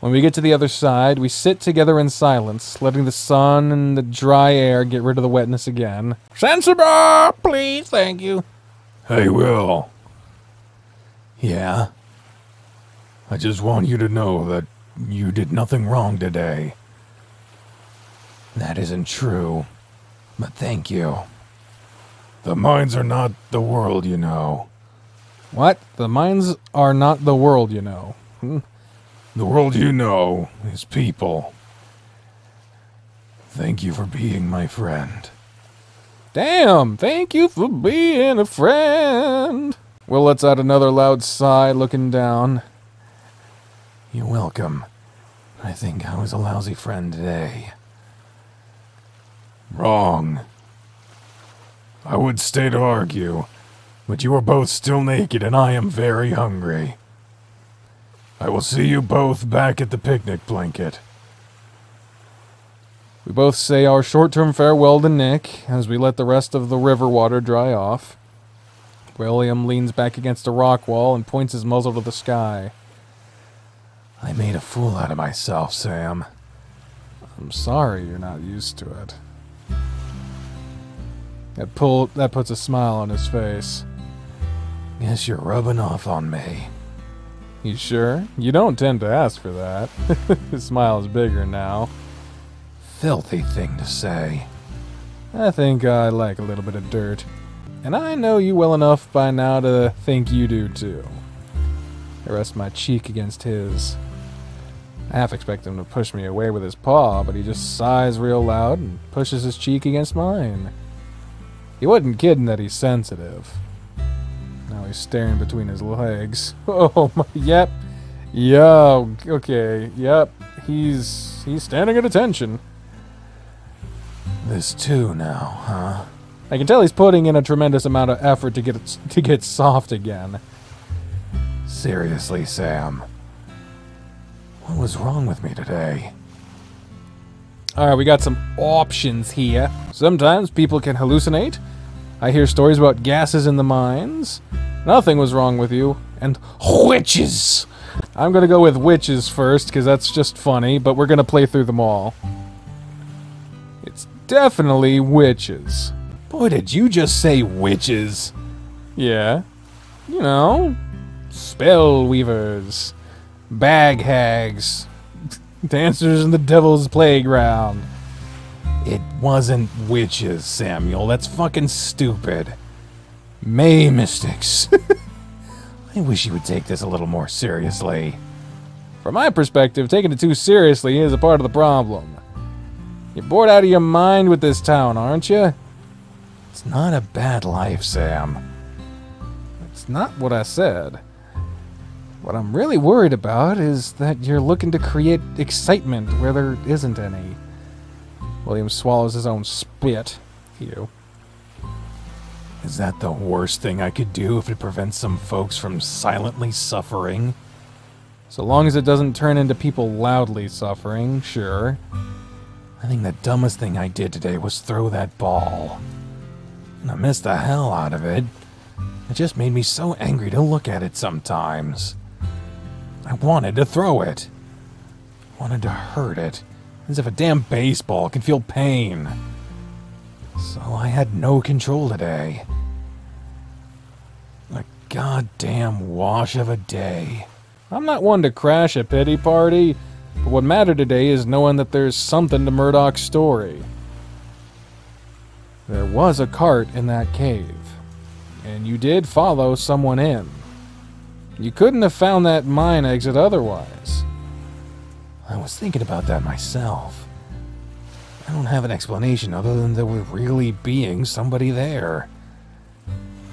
When we get to the other side, we sit together in silence, letting the sun and the dry air get rid of the wetness again. Sensible, please, thank you. Hey, Will. Yeah? I just want you to know that you did nothing wrong today. That isn't true, but thank you. The mines are not the world, you know. What? The mines are not the world, you know. The world you know is people. Thank you for being my friend. Damn, thank you for being a friend. Will lets out another loud sigh, looking down. You're welcome. I think I was a lousy friend today. Wrong. I would stay to argue, but you are both still naked and I am very hungry. I will see you both back at the picnic blanket. We both say our short-term farewell to Nick as we let the rest of the river water dry off. William leans back against a rock wall and points his muzzle to the sky. I made a fool out of myself, Sam. I'm sorry you're not used to it. That puts a smile on his face. Guess you're rubbing off on me. You sure? You don't tend to ask for that. His smile is bigger now. Filthy thing to say. I think I like a little bit of dirt. And I know you well enough by now to think you do too. I rest my cheek against his. I half expect him to push me away with his paw, but he just sighs real loud and pushes his cheek against mine. He wasn't kidding that he's sensitive. Now he's staring between his legs. Oh my, yep. Yo, okay, yep. He's standing at attention. This too now, huh? I can tell he's putting in a tremendous amount of effort to get soft again. Seriously, Sam. What was wrong with me today? Alright, we got some options here. Sometimes people can hallucinate. I hear stories about gases in the mines. Nothing was wrong with you. And witches! I'm gonna go with witches first, because that's just funny, but we're gonna play through them all. It's definitely witches. Boy, did you just say witches? Yeah. You know, spell weavers, bag hags, dancers in the devil's playground. It wasn't witches, Samuel. That's fucking stupid. May mystics. I wish you would take this a little more seriously. From my perspective, taking it too seriously is a part of the problem. You're bored out of your mind with this town, aren't you? It's not a bad life, Sam. It's not what I said. What I'm really worried about is that you're looking to create excitement where there isn't any. William swallows his own spit. Ew. Is that the worst thing I could do if it prevents some folks from silently suffering? So long as it doesn't turn into people loudly suffering, sure. I think the dumbest thing I did today was throw that ball. And I missed the hell out of it. It just made me so angry to look at it sometimes. I wanted to throw it. I wanted to hurt it. As if a damn baseball can feel pain. So I had no control today. A goddamn wash of a day. I'm not one to crash a pity party, but what mattered today is knowing that there's something to Murdoch's story. There was a cart in that cave, and you did follow someone in. You couldn't have found that mine exit otherwise. I was thinking about that myself. I don't have an explanation other than there were really being somebody there.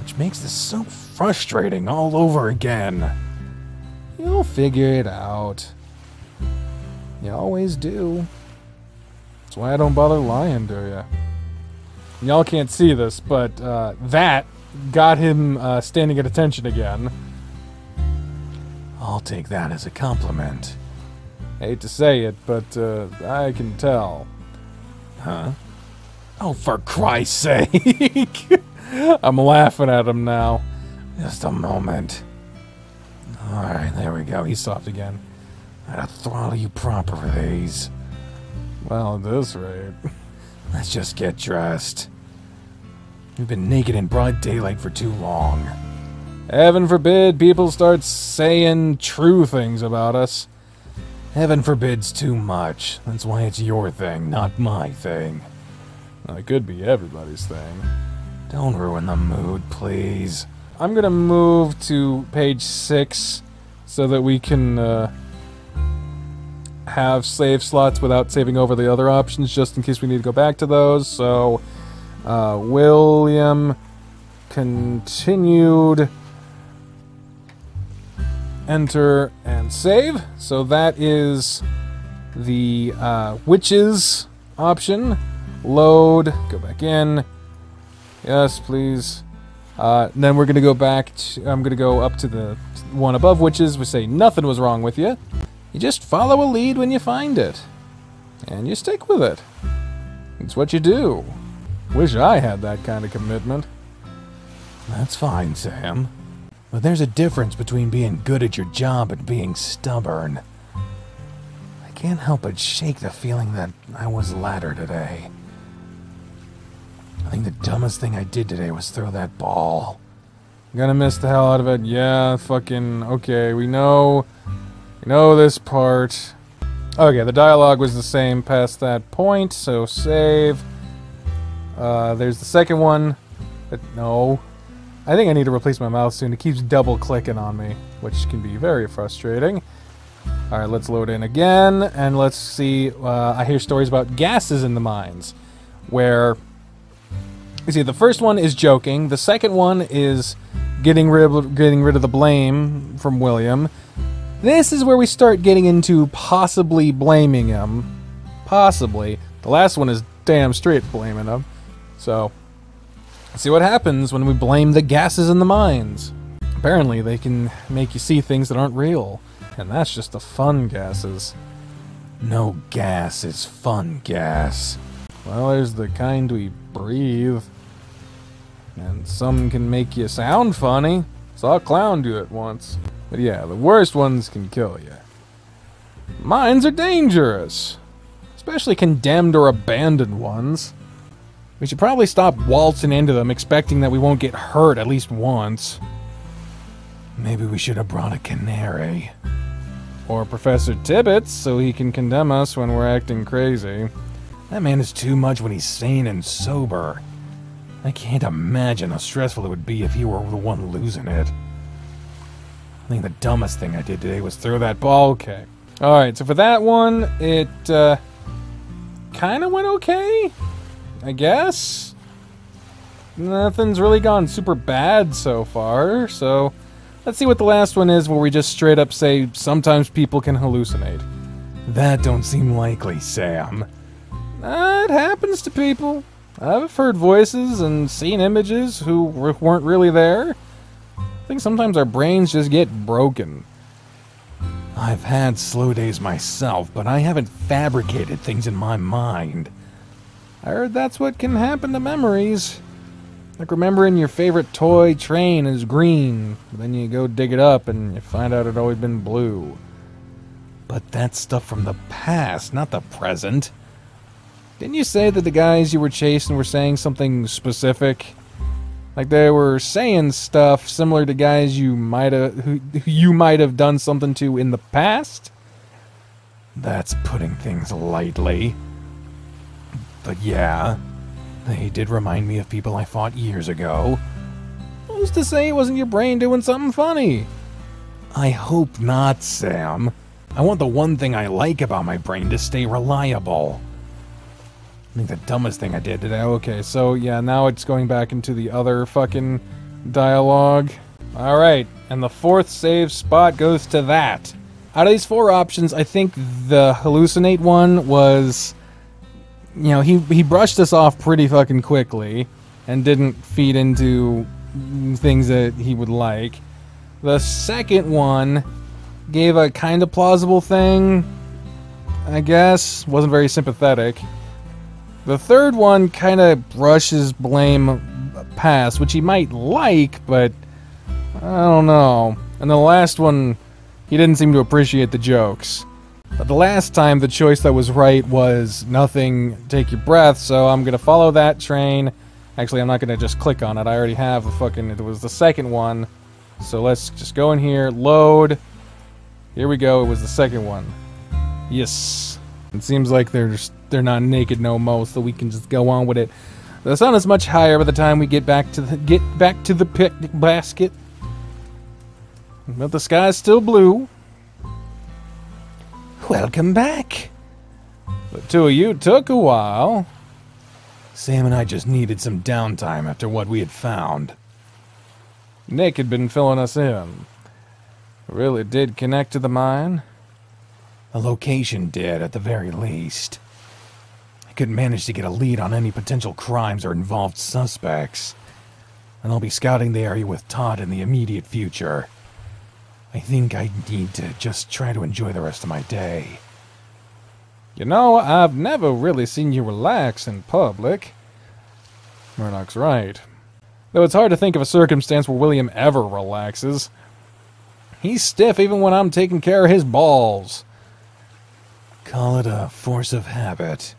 Which makes this so frustrating all over again. You'll figure it out. You always do. That's why I don't bother lying to you. Y'all can't see this, but that got him standing at attention again. I'll take that as a compliment. Hate to say it, but I can tell. Huh? Oh, for Christ's sake! I'm laughing at him now. Just a moment. Alright, there we go. He's soft again. I'd throttle you proper for these. Well, at this rate. Let's just get dressed. We've been naked in broad daylight for too long. Heaven forbid people start saying true things about us. Heaven forbids too much. That's why it's your thing, not my thing. Well, it could be everybody's thing. Don't ruin the mood, please. I'm gonna move to page 6 so that we can have save slots without saving over the other options, just in case we need to go back to those. So, William continued. Enter and save. So that is the witches option. Load. Go back in. Yes, please. Then we're going to go back to... I'm going to go up to the one above witches. We say nothing was wrong with you. You just follow a lead when you find it. And you stick with it. It's what you do. Wish I had that kind of commitment. That's fine, Sam. But there's a difference between being good at your job and being stubborn. I can't help but shake the feeling that I was ladder today. I think the dumbest thing I did today was throw that ball. I'm gonna miss the hell out of it. Yeah, fucking... Okay, we know this part. Okay, the dialogue was the same past that point, so save. There's the second one. But no. I think I need to replace my mouse soon. It keeps double-clicking on me, which can be very frustrating. Alright, let's load in again, and let's see. I hear stories about gases in the mines, where... You see, the first one is joking. The second one is getting rid of the blame from William. This is where we start getting into possibly blaming him. Possibly. The last one is damn straight blaming him. So... see what happens when we blame the gases in the mines. Apparently, they can make you see things that aren't real. And that's just the fun gases. No gas is fun gas. Well, there's the kind we breathe. And some can make you sound funny. Saw a clown do it once. But yeah, the worst ones can kill you. Mines are dangerous. Especially condemned or abandoned ones. We should probably stop waltzing into them, expecting that we won't get hurt at least once. Maybe we should have brought a Canary. Or Professor Tibbets, so he can condemn us when we're acting crazy. That man is too much when he's sane and sober. I can't imagine how stressful it would be if he were the one losing it. I think the dumbest thing I did today was throw that ball. Okay. Alright, so for that one, it kind of went okay, I guess. Nothing's really gone super bad so far, so let's see what the last one is, where we just straight up say sometimes people can hallucinate. That don't seem likely, Sam. It happens to people. I've heard voices and seen images who weren't really there. I think sometimes our brains just get broken. I've had slow days myself, but I haven't fabricated things in my mind. I heard that's what can happen to memories. Like remembering your favorite toy train is green, then you go dig it up and you find out it'd always been blue. But that's stuff from the past, not the present. Didn't you say that the guys you were chasing were saying something specific? Like they were saying stuff similar to guys you might have done something to in the past? That's putting things lightly. But yeah. They did remind me of people I fought years ago. Who's to say it wasn't your brain doing something funny? I hope not, Sam. I want the one thing I like about my brain to stay reliable. I think the dumbest thing I did today. Okay, so yeah, now it's going back into the other fucking dialogue. Alright, and the fourth save spot goes to that. Out of these four options, I think the hallucinate one was... You know, he brushed us off pretty fucking quickly and didn't feed into things that he would like. The second one gave a kind of plausible thing, I guess. Wasn't very sympathetic. The third one kind of brushes blame past, which he might like, but I don't know. And the last one, he didn't seem to appreciate the jokes. But the last time, the choice that was right was nothing, take your breath, so I'm gonna follow that train. Actually, I'm not gonna just click on it. I already have the fucking... It was the second one. So let's just go in here, load. Here we go, it was the second one. Yes. It seems like they're not naked no more, so we can just go on with it. The sun is much higher by the time we get back to the picnic basket. But the sky's still blue. Welcome back. The two of you took a while. Sam and I just needed some downtime after what we had found. Nick had been filling us in. Really did connect to the mine. The location did, at the very least. I couldn't manage to get a lead on any potential crimes or involved suspects. And I'll be scouting the area with Todd in the immediate future. I think I need to just try to enjoy the rest of my day. You know, I've never really seen you relax in public. Murdoch's right. Though it's hard to think of a circumstance where William ever relaxes. He's stiff even when I'm taking care of his balls. Call it a force of habit.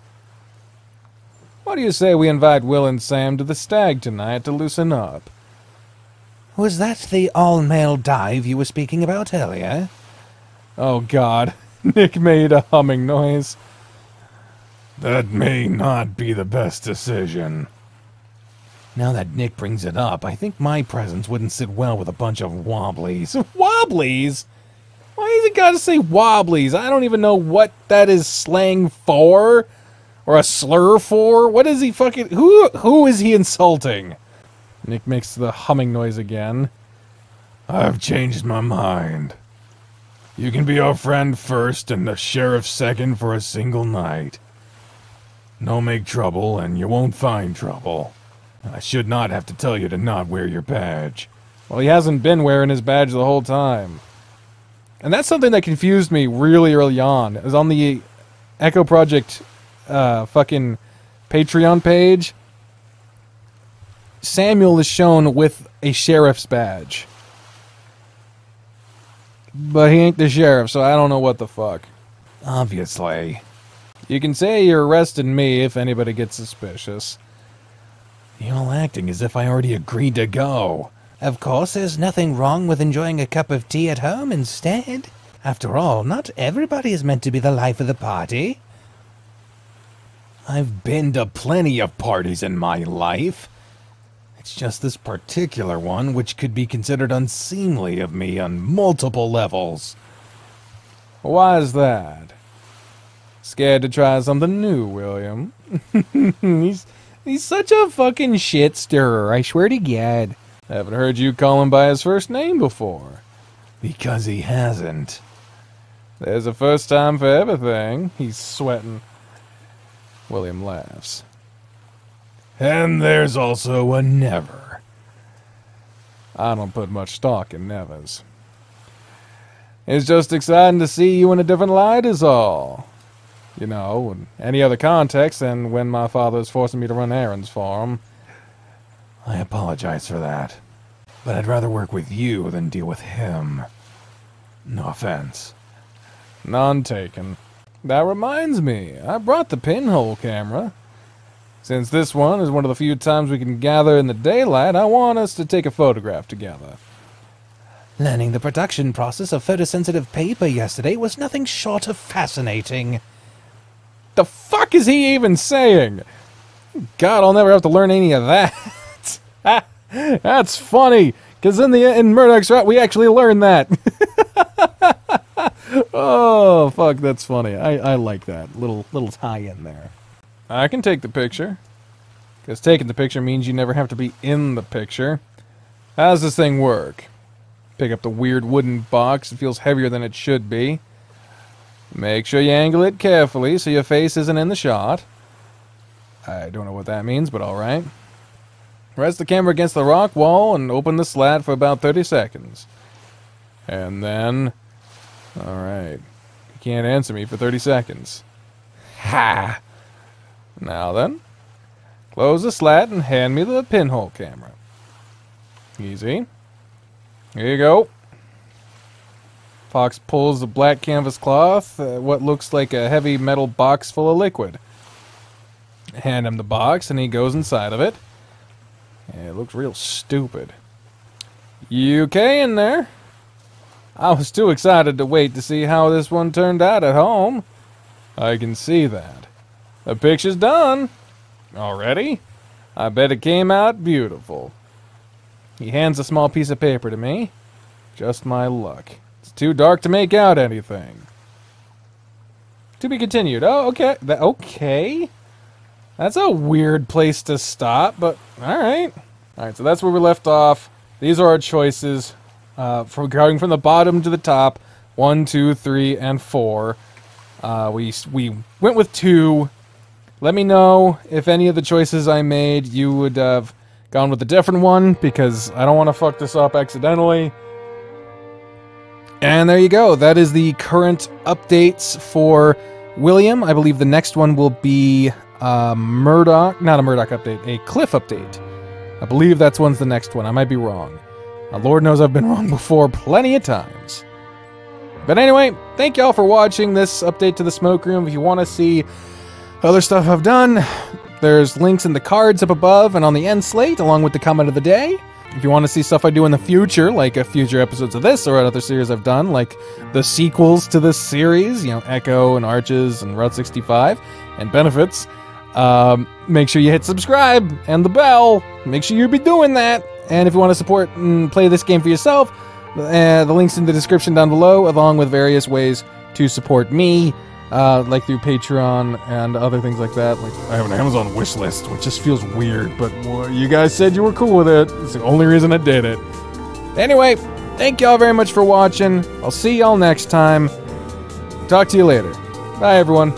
What do you say we invite Will and Sam to the stag tonight to loosen up? Was that the all-male dive you were speaking about earlier? Oh, God. Nick made a humming noise. That may not be the best decision. Now that Nick brings it up, I think my presence wouldn't sit well with a bunch of wobblies. Wobblies? Why has he got to say wobblies? I don't even know what that is slang for. Or a slur for. What is he fucking... Who is he insulting? Nick makes the humming noise again. I've changed my mind. You can be our friend first and the sheriff second for a single night. No make trouble and you won't find trouble. I should not have to tell you to not wear your badge. Well, he hasn't been wearing his badge the whole time. And that's something that confused me really early on. It was on the Echo Project fucking Patreon page. Samuel is shown with a sheriff's badge. But he ain't the sheriff, so I don't know what the fuck. Obviously. You can say you're arresting me if anybody gets suspicious. You're all acting as if I already agreed to go. Of course, there's nothing wrong with enjoying a cup of tea at home instead. After all, not everybody is meant to be the life of the party. I've been to plenty of parties in my life. It's just this particular one which could be considered unseemly of me on multiple levels. Why is that? Scared to try something new, William? He's such a fucking shit stirrer, I swear to God. Haven't heard you call him by his first name before. Because he hasn't. There's a first time for everything. He's sweating. William laughs. And there's also a never. I don't put much stock in nevers. It's just exciting to see you in a different light is all. You know, in any other context than when my father's forcing me to run errands for him. I apologize for that. But I'd rather work with you than deal with him. No offense. None taken. That reminds me, I brought the pinhole camera. Since this one is one of the few times we can gather in the daylight, I want us to take a photograph together. Learning the production process of photosensitive paper yesterday was nothing short of fascinating. The fuck is he even saying? God, I'll never have to learn any of that. That's funny, because in Murdoch's route, we actually learned that. Oh, fuck, that's funny. I like that. Little tie-in there. I can take the picture, because taking the picture means you never have to be in the picture. How does this thing work? Pick up the weird wooden box. It feels heavier than it should be. Make sure you angle it carefully so your face isn't in the shot. I don't know what that means, but alright. Rest the camera against the rock wall and open the slat for about 30 seconds. And then... Alright. You can't answer me for 30 seconds. Ha! Now then. Close the slat and hand me the pinhole camera. Easy. Here you go. Fox pulls the black canvas cloth, what looks like a heavy metal box full of liquid. Hand him the box and he goes inside of it. It looks real stupid. You okay in there? I was too excited to wait to see how this one turned out at home. I can see that. The picture's done. Already? I bet it came out beautiful. He hands a small piece of paper to me. Just my luck. It's too dark to make out anything. To be continued. Oh, okay. Okay. That's a weird place to stop, but alright. Alright, so that's where we left off. These are our choices. For going from the bottom to the top. 1, 2, 3, and 4. We went with 2. Let me know if any of the choices I made you would have gone with a different one, because I don't want to fuck this up accidentally. And there you go. That is the current updates for William. I believe the next one will be Murdoch. Not a Murdoch update, a Cliff update. I believe that's one's the next one. I might be wrong. Lord knows I've been wrong before plenty of times. But anyway, thank y'all for watching this update to the Smoke Room. If you want to see other stuff I've done, there's links in the cards up above and on the end slate, along with the comment of the day. If you want to see stuff I do in the future, like future episodes of this or other series I've done, like the sequels to this series, you know, Echo and Arches and Route 65 and Benefits, make sure you hit subscribe and the bell. Make sure you be doing that. And if you want to support and play this game for yourself, the link's in the description down below, along with various ways to support me, like through Patreon and other things like that. Like, I have an Amazon wish list, which just feels weird, but you guys said you were cool with it. It's the only reason I did it. Anyway, thank y'all very much for watching. I'll see y'all next time. Talk to you later. Bye, everyone.